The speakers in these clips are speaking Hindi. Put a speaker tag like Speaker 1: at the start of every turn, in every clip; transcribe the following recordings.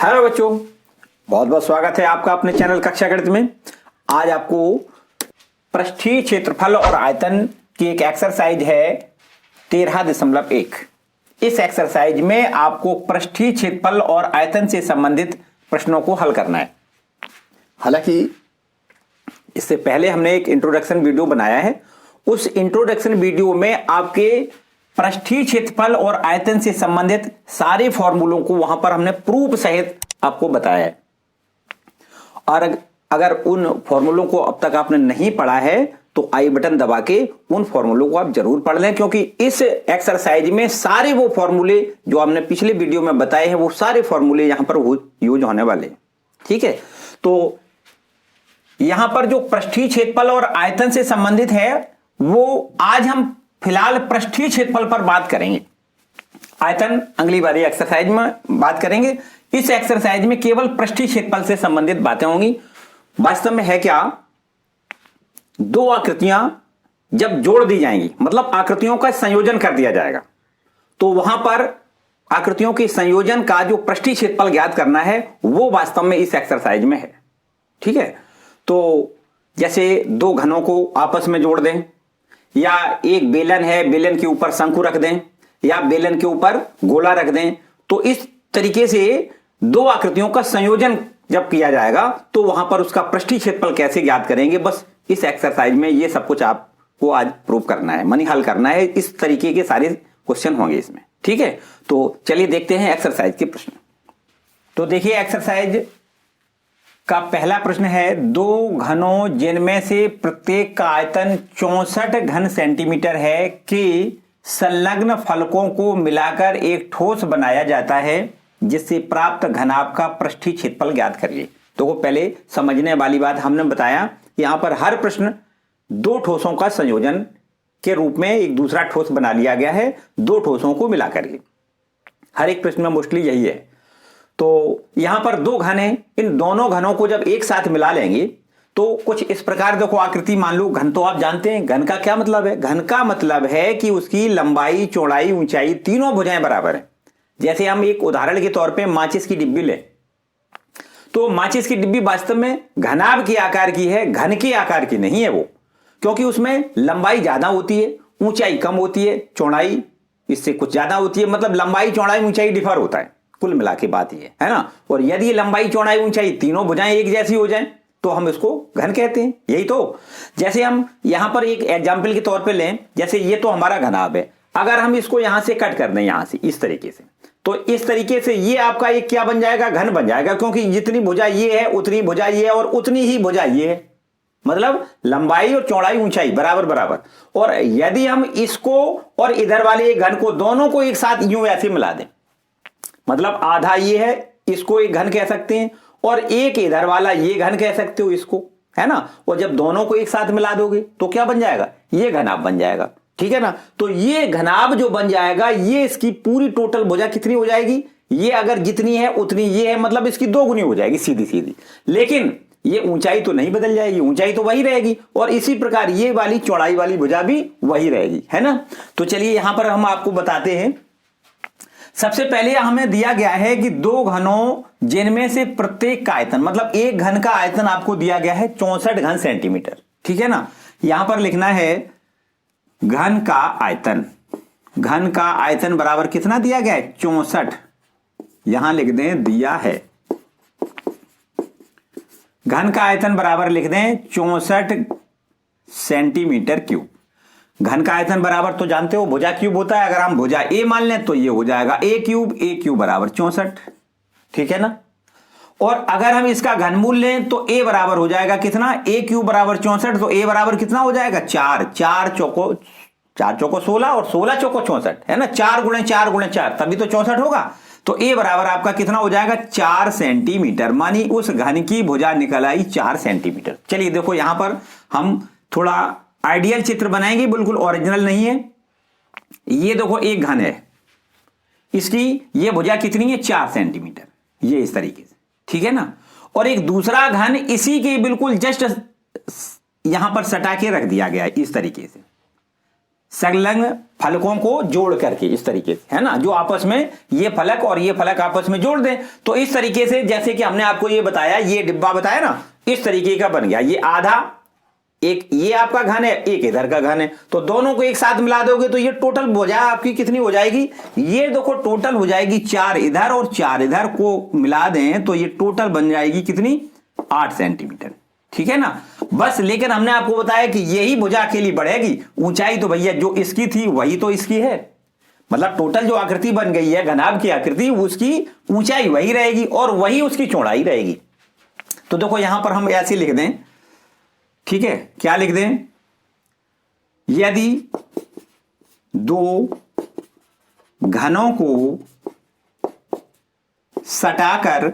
Speaker 1: हेलो बच्चों, बहुत बहुत स्वागत है आपका अपने चैनल कक्षा गणित में। आज आपको पृष्ठीय क्षेत्रफल और आयतन की एक एक्सरसाइज है 13.1। इस एक्सरसाइज में आपको पृष्ठीय क्षेत्रफल और आयतन से संबंधित प्रश्नों को हल करना है। हालांकि इससे पहले हमने एक इंट्रोडक्शन वीडियो बनाया है। उस इंट्रोडक्शन वीडियो में आपके पृष्ठीय क्षेत्रफल और आयतन से संबंधित सारे फॉर्मूलों को वहां पर हमने प्रूफ सहित आपको बताया है। और अगर उन फॉर्मूलों को अब तक आपने नहीं पढ़ा है तो आई बटन दबा के उन फॉर्मूलों को आप जरूर पढ़ लें, क्योंकि इस एक्सरसाइज में सारे वो फॉर्मूले जो हमने पिछले वीडियो में बताए हैं वो सारे फॉर्मूले यहां पर यूज होने वाले हैं। ठीक है, तो यहां पर जो पृष्ठीय क्षेत्रफल और आयतन से संबंधित है वो आज हम फिलहाल पृष्ठीय क्षेत्रफल पर बात करेंगे। आयतन अगली बारी एक्सरसाइज में बात करेंगे। इस एक्सरसाइज में केवल पृष्ठीय क्षेत्रफल से संबंधित बातें होंगी। वास्तव में है क्या, दो आकृतियां जब जोड़ दी जाएंगी, मतलब आकृतियों का संयोजन कर दिया जाएगा, तो वहां पर आकृतियों के संयोजन का जो पृष्ठीय क्षेत्रफल ज्ञात करना है वो वास्तव में इस एक्सरसाइज में है। ठीक है, तो जैसे दो घनों को आपस में जोड़ दें, या एक बेलन है, बेलन के ऊपर शंकु रख दें, या बेलन के ऊपर गोला रख दें, तो इस तरीके से दो आकृतियों का संयोजन जब किया जाएगा तो वहां पर उसका पृष्ठीय क्षेत्रफल कैसे ज्ञात करेंगे, बस इस एक्सरसाइज में ये सब कुछ आपको आज प्रूव करना है, मानी हल करना है। इस तरीके के सारे क्वेश्चन होंगे इसमें। ठीक है, तो चलिए देखते हैं एक्सरसाइज के प्रश्न। तो देखिए, एक्सरसाइज का पहला प्रश्न है, दो घनों जिनमें से प्रत्येक का आयतन 64 घन सेंटीमीटर है कि संलग्न फलकों को मिलाकर एक ठोस बनाया जाता है जिससे प्राप्त घनाभ का पृष्ठीय क्षेत्रफल ज्ञात करिए। तो पहले समझने वाली बात हमने बताया, यहां पर हर प्रश्न दो ठोसों का संयोजन के रूप में एक दूसरा ठोस बना लिया गया है, दो ठोसों को मिलाकर के। हर एक प्रश्न में मोस्टली यही है। तो यहां पर दो घन हैं, इन दोनों घनों को जब एक साथ मिला लेंगे तो कुछ इस प्रकार देखो आकृति मान लो। घन तो आप जानते हैं, घन का क्या मतलब है? घन का मतलब है कि उसकी लंबाई, चौड़ाई, ऊंचाई तीनों भुजाएं बराबर है। जैसे हम एक उदाहरण के तौर पे माचिस की डिब्बी लें, तो माचिस की डिब्बी वास्तव में घनाभ के आकार की है, घन के आकार की नहीं है वो, क्योंकि उसमें लंबाई ज्यादा होती है, ऊंचाई कम होती है, चौड़ाई इससे कुछ ज्यादा होती है। मतलब लंबाई, चौड़ाई, ऊंचाई डिफर होता है, कुल मिला के बात ये है ना। और यदि लंबाई, चौड़ाई, ऊंचाई तीनों भुजाएं एक जैसी हो जाएं तो हम इसको घन कहते हैं। यही तो, जैसे हम यहां पर एक एग्जांपल के तौर पे लें, जैसे ये तो हमारा घनाभ है, अगर हम इसको यहां से कट कर दें, यहां से इस तरीके से, तो इस तरीके से ये आपका एक क्या बन जाएगा? घन बन जाएगा, क्योंकि जितनी भुजा ये है उतनी भुजा ये है और उतनी ही भुजा ये है। मतलब लंबाई और चौड़ाई, ऊंचाई बराबर बराबर। और यदि हम इसको और इधर वाले घन को दोनों को एक साथ यूं ऐसे मिला दें, मतलब आधा ये है, इसको एक घन कह सकते हैं, और एक इधर वाला ये घन कह सकते हो इसको, है ना। और जब दोनों को एक साथ मिला दोगे तो क्या बन जाएगा? ये घनाभ बन जाएगा। ठीक है ना। तो ये घनाभ जो बन जाएगा, ये इसकी पूरी टोटल भुजा कितनी हो जाएगी? ये अगर जितनी है उतनी ये है, मतलब इसकी दो गुनी हो जाएगी सीधी सीधी। लेकिन ये ऊंचाई तो नहीं बदल जाएगी, ऊंचाई तो वही रहेगी, और इसी प्रकार ये वाली चौड़ाई वाली भुजा भी वही रहेगी, है ना। तो चलिए यहां पर हम आपको बताते हैं। सबसे पहले हमें दिया गया है कि दो घनों जिनमें से प्रत्येक का आयतन, मतलब एक घन का आयतन आपको दिया गया है 64 घन सेंटीमीटर। ठीक है ना। यहां पर लिखना है घन का आयतन। घन का आयतन बराबर कितना दिया गया है? 64। यहां लिख दें दिया है। घन का आयतन बराबर लिख दें 64 सेंटीमीटर क्यूब। घन का आयतन बराबर तो जानते हो भुजा क्यूब होता है। अगर हम भुजा ए मान लें तो ये हो जाएगा ए क्यूब बराबर 64। ठीक है ना। और अगर हम इसका घनमूल लें तो ए बराबर हो जाएगा कितना? ए क्यूब बराबर 64, तो ए बराबर कितना हो जाएगा? 4। 4 चौको 16 और 16 चौको 64, है ना। 4 गुणे 4 गुणे 4 तभी तो 64 होगा। तो ए बराबर आपका कितना हो जाएगा? 4 सेंटीमीटर। मानी उस घन की भुजा निकल आई 4 सेंटीमीटर। चलिए देखो, यहां पर हम थोड़ा आइडियल चित्र बनाएंगे, बिल्कुल ओरिजिनल नहीं है। ये देखो एक घन है, इसकी ये भुजा कितनी है? 4 सेंटीमीटर, ये इस तरीके से। ठीक है ना। और एक दूसरा घन इसी के बिल्कुल जस्ट यहां पर सटा के रख दिया गया है इस तरीके से। संलग्न फलकों को जोड़ करके इस तरीके से, है ना, जो आपस में ये फलक और ये फलक आपस में जोड़ दें। तो इस तरीके से जैसे कि हमने आपको ये बताया, ये डिब्बा बताया ना, इस तरीके का बन गया। ये आधा, एक ये आपका घन है, एक इधर का घन है, तो दोनों को एक साथ मिला दोगे तो ये टोटल भुजा आपकी कितनी हो जाएगी? ये देखो टोटल हो जाएगी 4 इधर और 4 इधर को मिला दें तो ये टोटल बन जाएगी कितनी? 8 सेंटीमीटर। ठीक है ना। बस लेकिन हमने आपको बताया कि यही भुजा अकेली बढ़ेगी, ऊंचाई तो भैया जो इसकी थी वही तो इसकी है। मतलब टोटल जो आकृति बन गई है घनाभ की आकृति, उसकी ऊंचाई वही रहेगी और वही उसकी चौड़ाई रहेगी। तो देखो यहां पर हम ऐसे लिख दें, ठीक है, क्या लिख दें? यदि दो घनों को सटाकर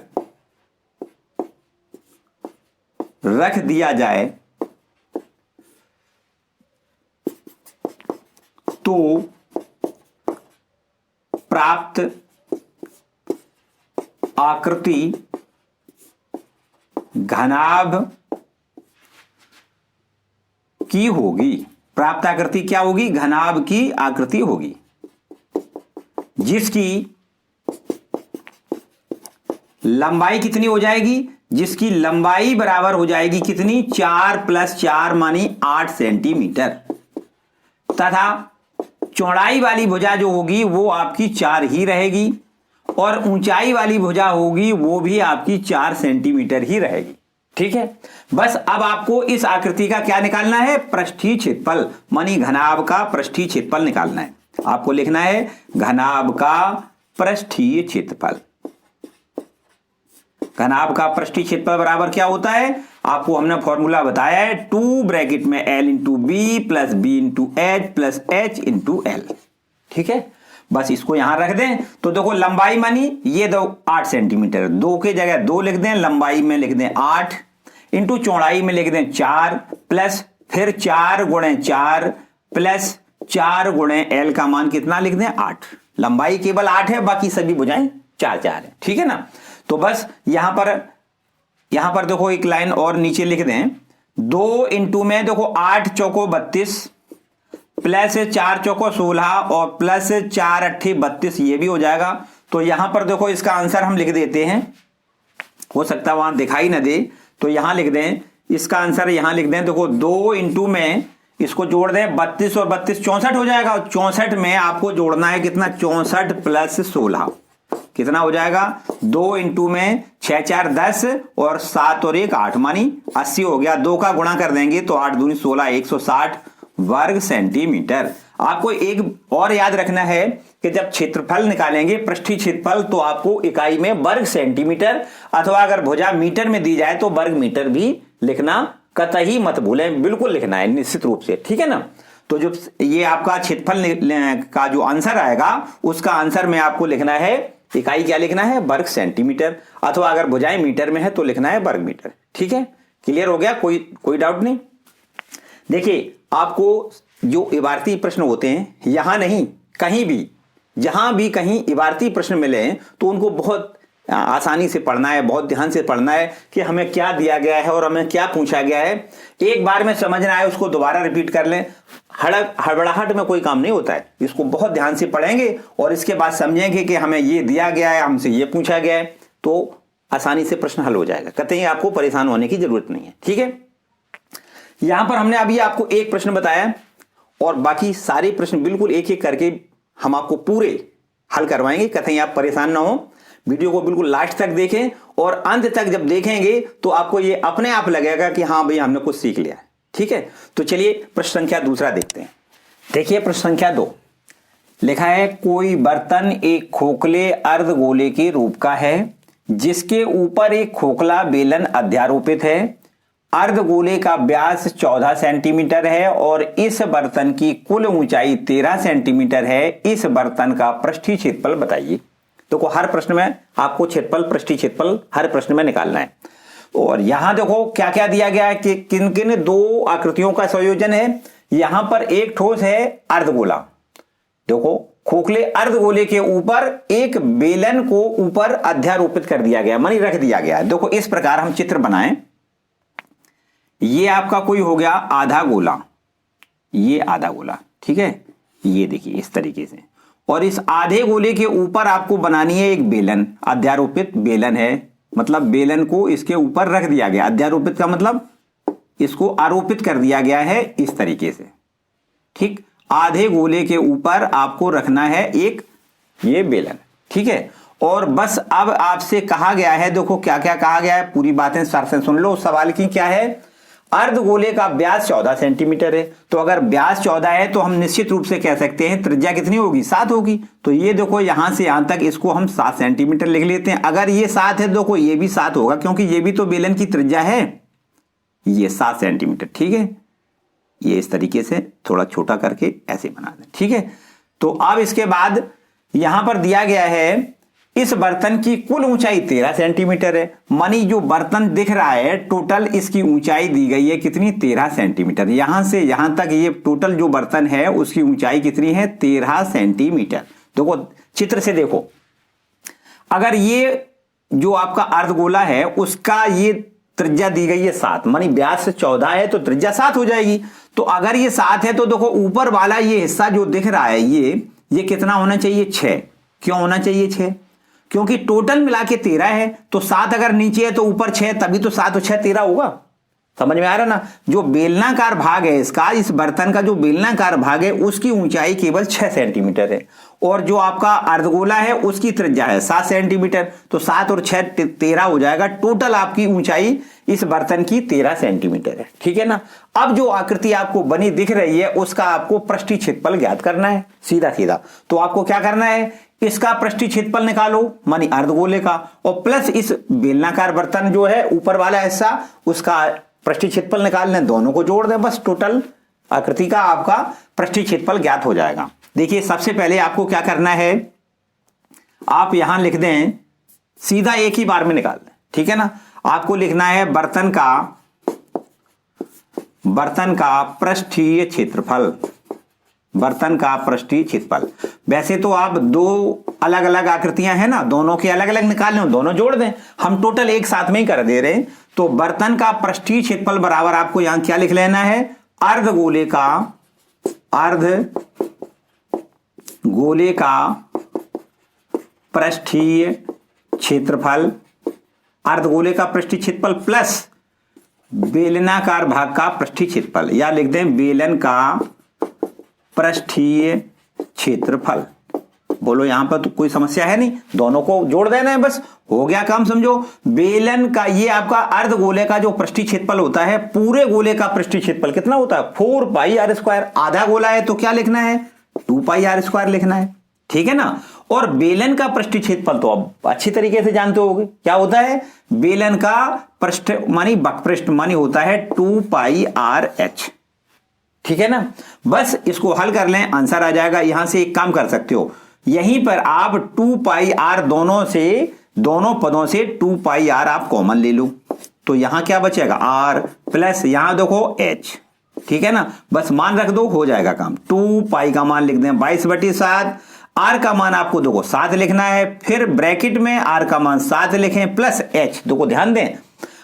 Speaker 1: रख दिया जाए तो प्राप्त आकृति घनाभ की होगी। प्राप्त आकृति क्या होगी? घनाभ की आकृति होगी, जिसकी लंबाई कितनी हो जाएगी? जिसकी लंबाई बराबर हो जाएगी कितनी? 4 + 4 मानी 8 सेंटीमीटर, तथा चौड़ाई वाली भुजा जो होगी वो आपकी 4 ही रहेगी और ऊंचाई वाली भुजा होगी वो भी आपकी 4 सेंटीमीटर ही रहेगी। ठीक है। बस अब आपको इस आकृति का क्या निकालना है? पृष्ठीय क्षेत्रफल, मानी घनाभ का पृष्ठीय क्षेत्रफल निकालना है। आपको लिखना है घनाभ का पृष्ठीय क्षेत्रफल। घनाभ का पृष्ठीय क्षेत्रफल बराबर क्या होता है? आपको हमने फॉर्मूला बताया है, 2 ब्रैकेट में L × B + B × H + H × L। ठीक है। बस इसको यहां रख दें तो देखो लंबाई मानी ये दो 8 सेंटीमीटर, 2 की जगह 2 लिख दें, लंबाई में लिख दें 8, इंटू चौड़ाई में लिख दें 4, प्लस फिर 4 × 4 प्लस 4 × L का मान कितना लिख दें? 8। लंबाई केवल 8 है, बाकी सभी भुजाएं 4 है। ठीक है ना। तो बस यहां पर देखो एक लाइन और नीचे लिख दें, 2 इंटू में देखो 8 चौको 32 प्लस 4 चौको 16 और प्लस 4 अट्ठी 32, ये भी हो जाएगा। तो यहां पर देखो इसका आंसर हम लिख देते हैं, हो सकता है वहां दिखाई ना दे तो यहां लिख दें, इसका आंसर यहां लिख दें। देखो 2 इंटू में इसको जोड़ दें, 32 और 32 64 हो जाएगा, और 64 में आपको जोड़ना है कितना? 64 प्लस 16 कितना हो जाएगा? 2 इंटू में 6 4 10 और 7 और 1 8 मानी 80 हो गया। 2 का गुणा कर देंगे तो 8 दूनी 16, 160 वर्ग सेंटीमीटर। आपको एक और याद रखना है कि जब क्षेत्रफल निकालेंगे पृष्ठीय क्षेत्रफल तो आपको इकाई में वर्ग सेंटीमीटर, अथवा अगर भुजा मीटर में दी जाए तो वर्ग मीटर भी लिखना कतई मत भूलें, बिल्कुल लिखना है निश्चित रूप से। ठीक है ना। तो जो ये आपका क्षेत्रफल का जो आंसर आएगा उसका आंसर में आपको लिखना है, इकाई क्या लिखना है? वर्ग सेंटीमीटर, अथवा अगर भुजाएं मीटर में है तो लिखना है वर्ग मीटर। ठीक है, क्लियर हो गया? कोई डाउट नहीं? देखिए आपको जो इबारती प्रश्न होते हैं, यहां नहीं कहीं भी, जहां भी कहीं इबारती प्रश्न मिले तो उनको बहुत आसानी से पढ़ना है, बहुत ध्यान से पढ़ना है कि हमें क्या दिया गया है और हमें क्या पूछा गया है। एक बार में समझ ना आए उसको दोबारा रिपीट कर लें, हड़बड़ाहट में कोई काम नहीं होता है। इसको बहुत ध्यान से पढ़ेंगे और इसके बाद समझेंगे कि हमें ये दिया गया है, हमसे ये पूछा गया है, तो आसानी से प्रश्न हल हो जाएगा। कतई आपको परेशान होने की जरूरत नहीं है। ठीक है। यहां पर हमने अभी आपको एक प्रश्न बताया और बाकी सारे प्रश्न बिल्कुल एक एक करके हम आपको पूरे हल करवाएंगे। कतई आप परेशान ना हो, वीडियो को बिल्कुल लास्ट तक देखें और अंत तक जब देखेंगे तो आपको ये अपने आप लगेगा कि हाँ भाई हमने कुछ सीख लिया है। ठीक है। तो चलिए प्रश्न संख्या दूसरा देखते हैं। देखिए प्रश्न संख्या 2 लिखा है, कोई बर्तन एक खोखले अर्धगोले के रूप का है जिसके ऊपर एक खोखला बेलन अध्यारोपित है। अर्धगोले का व्यास 14 सेंटीमीटर है और इस बर्तन की कुल ऊंचाई 13 सेंटीमीटर है। इस बर्तन का पृष्ठीय क्षेत्रफल बताइए। देखो हर प्रश्न में आपको क्षेत्रफल, पृष्ठीय क्षेत्रफल हर प्रश्न में निकालना है। और यहां देखो क्या क्या दिया गया है कि किन किन 2 आकृतियों का संयोजन है। यहां पर एक ठोस है अर्धगोला, देखो खोखले अर्धगोले के ऊपर एक बेलन को ऊपर अध्यारोपित कर दिया गया, मानी रख दिया गया है। देखो इस प्रकार हम चित्र बनाएं, ये आपका कोई हो गया आधा गोला, ये आधा गोला। ठीक है, ये देखिए इस तरीके से। और इस आधे गोले के ऊपर आपको बनानी है एक बेलन, अध्यारोपित बेलन है, मतलब बेलन को इसके ऊपर रख दिया गया। अध्यारोपित का मतलब इसको आरोपित कर दिया गया है इस तरीके से, ठीक। आधे गोले के ऊपर आपको रखना है एक ये बेलन, ठीक है। और बस अब आपसे कहा गया है, देखो क्या क्या कहा गया है, पूरी बातें सर से सुन लो। सवाल की क्या है, अर्धगोले का व्यास 14 सेंटीमीटर है। तो अगर व्यास 14 है तो हम निश्चित रूप से कह सकते हैं त्रिज्या कितनी होगी, 7 होगी। तो ये देखो यहां से यहां तक इसको हम 7 सेंटीमीटर लिख लेते हैं। अगर ये 7 है देखो ये भी 7 होगा, क्योंकि ये भी तो बेलन की त्रिज्या है, ये 7 सेंटीमीटर, ठीक है। ये इस तरीके से थोड़ा छोटा करके ऐसे बना दें, ठीक है। तो अब इसके बाद यहां पर दिया गया है इस बर्तन की कुल ऊंचाई 13 सेंटीमीटर है। मानी जो बर्तन दिख रहा है टोटल इसकी ऊंचाई दी गई है कितनी, 13 सेंटीमीटर। यहां से यहां तक ये टोटल जो बर्तन है उसकी ऊंचाई कितनी है, 13 सेंटीमीटर। देखो चित्र से देखो, अगर ये जो आपका अर्धगोला है उसका ये त्रिज्या दी गई है 7, मानी व्यास 14 है तो त्रिज्या 7 हो जाएगी। तो अगर ये 7 है तो देखो ऊपर वाला ये हिस्सा जो दिख रहा है ये कितना होना चाहिए, 6। क्यों होना चाहिए 6, क्योंकि टोटल मिला के 13 है। तो 7 अगर नीचे है तो ऊपर 6, तभी तो 7 और 6 13 होगा। समझ में आ रहा ना। जो बेलनाकार भाग है इसका, इस बर्तन का जो बेलनाकार भाग है उसकी ऊंचाई केवल 6 सेंटीमीटर है, और जो आपका अर्धगोला है उसकी त्रिज्या है 7 सेंटीमीटर। तो 7 और 6 13 हो जाएगा। टोटल आपकी ऊंचाई इस बर्तन की 13 सेंटीमीटर है, ठीक है ना। अब जो आकृति आपको बनी दिख रही है उसका आपको पृष्ठीय क्षेत्रफल ज्ञात करना है, सीधा सीधा। तो आपको क्या करना है, इसका पृष्ठीय क्षेत्रफल निकालो, मानी अर्धगोले का, और प्लस इस बेलनाकार बर्तन जो है ऊपर वाला हिस्सा उसका पृष्ठीय क्षेत्रफल निकाल लें, दोनों को जोड़ दें, बस टोटल आकृति का आपका पृष्ठीय क्षेत्रफल ज्ञात हो जाएगा। देखिए सबसे पहले आपको क्या करना है, आप यहां लिख दें, सीधा एक ही बार में निकाल दें, ठीक है ना। आपको लिखना है बर्तन का पृष्ठीय क्षेत्रफल, बर्तन का पृष्ठीय क्षेत्रफल। वैसे तो आप दो अलग अलग आकृतियां हैं ना, दोनों के अलग अलग निकाल लें, दोनों जोड़ दें, हम टोटल एक साथ में ही कर दे रहे हैं। तो बर्तन का पृष्ठीय क्षेत्रफल बराबर आपको यहां क्या लिख लेना है, अर्धगोले का पृष्ठीय क्षेत्रफल, अर्धगोले का पृष्ठीय क्षेत्रफल प्लस बेलनाकार भाग का पृष्ठीय क्षेत्रफल, या लिख दें बेलन का पृष्ठीय क्षेत्रफल। बोलो यहां पर तो कोई समस्या है नहीं, दोनों को जोड़ देना है, बस हो गया काम। समझो बेलन का ये आपका अर्धगोले का जो पृष्ठीय क्षेत्रफल होता है, पूरे गोले का पृष्ठीय क्षेत्रफल कितना होता है, 4πr²। आधा गोला है तो क्या लिखना है, 2πr² लिखना है, ठीक है ना। और बेलन का पृष्ठीय क्षेत्रफल तो अब अच्छी तरीके से जानते होगे क्या होता है, बेलन का पृष्ठ मानी बकपृष्ठ मानी होता है 2πrh, ठीक है ना। बस इसको हल कर लें, आंसर आ जाएगा। यहां से एक काम कर सकते हो, यहीं पर आप 2πr दोनों पदों से 2πr आप कॉमन ले लो, तो यहां क्या बचेगा, r प्लस यहां देखो h, ठीक है ना। बस मान रख दो, हो जाएगा काम। 2π का मान लिख दें 22/7, r का मान आपको देखो 7 लिखना है, फिर ब्रैकेट में r का मान 7 लिखें प्लस h। देखो ध्यान दें,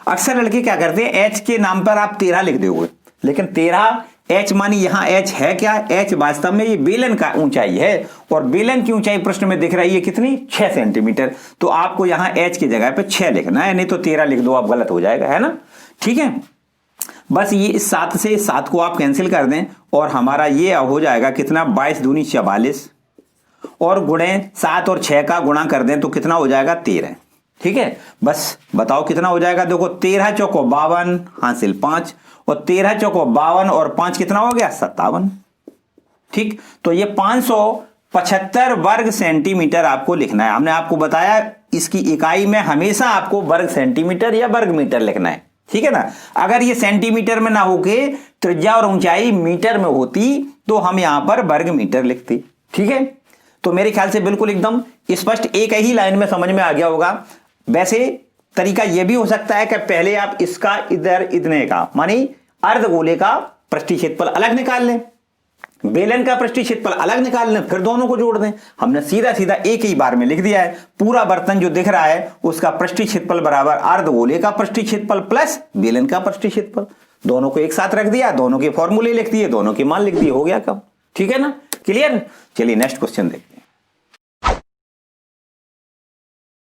Speaker 1: अक्सर लड़के क्या करते हैं, h के नाम पर आप 13 लिख दोगे, लेकिन 13 h मानी यहां h है क्या, h वास्तव में ये बेलन का ऊंचाई है, और बेलन की ऊंचाई प्रश्न में दिख रही है कितनी, 6 सेंटीमीटर। तो आपको यहां h की जगह पे 6 लिखना है, नहीं तो 13 लिख दो आप, गलत हो जाएगा, है ना, ठीक है। बस ये इस 7 से 7 को आप कैंसिल कर दें, और हमारा ये हो जाएगा कितना, 22 दूनी 44, और गुणे 7 और 6 का गुणा कर दें तो कितना हो जाएगा, 13, ठीक है। बस बताओ कितना हो जाएगा, देखो 13 चौको 52 हासिल 5, और 13 चौको 52 और 5 कितना हो गया, 57, ठीक। तो ये 575 वर्ग सेंटीमीटर आपको लिखना है। हमने आपको बताया इसकी इकाई में हमेशा आपको वर्ग सेंटीमीटर या वर्ग मीटर लिखना है, ठीक है ना। अगर ये सेंटीमीटर में ना होके त्रिज्या और ऊंचाई मीटर में होती तो हम यहां पर वर्ग मीटर लिखते, ठीक है। तो मेरे ख्याल से बिल्कुल एकदम स्पष्ट एक ही लाइन में समझ में आ गया होगा। वैसे तरीका यह भी हो सकता है कि पहले आप इसका इधर इतने का मानी अर्धगोले का पृष्ठीय क्षेत्रफल अलग निकाल लें, बेलन का पृष्ठीय क्षेत्रफल अलग निकाल लें, फिर दोनों को जोड़ दें। हमने सीधा सीधा एक ही बार में लिख दिया है, पूरा बर्तन जो दिख रहा है उसका पृष्ठीय क्षेत्रफल बराबर अर्धगोले का पृष्ठीय क्षेत्रफल प्लस बेलन का पृष्ठीय क्षेत्रफल, दोनों को एक साथ रख दिया, दोनों के फॉर्मूले लिख दिए, दोनों के मान लिख दिए, हो गया काम, ठीक है ना। क्लियर? चलिए नेक्स्ट क्वेश्चन देखते हैं।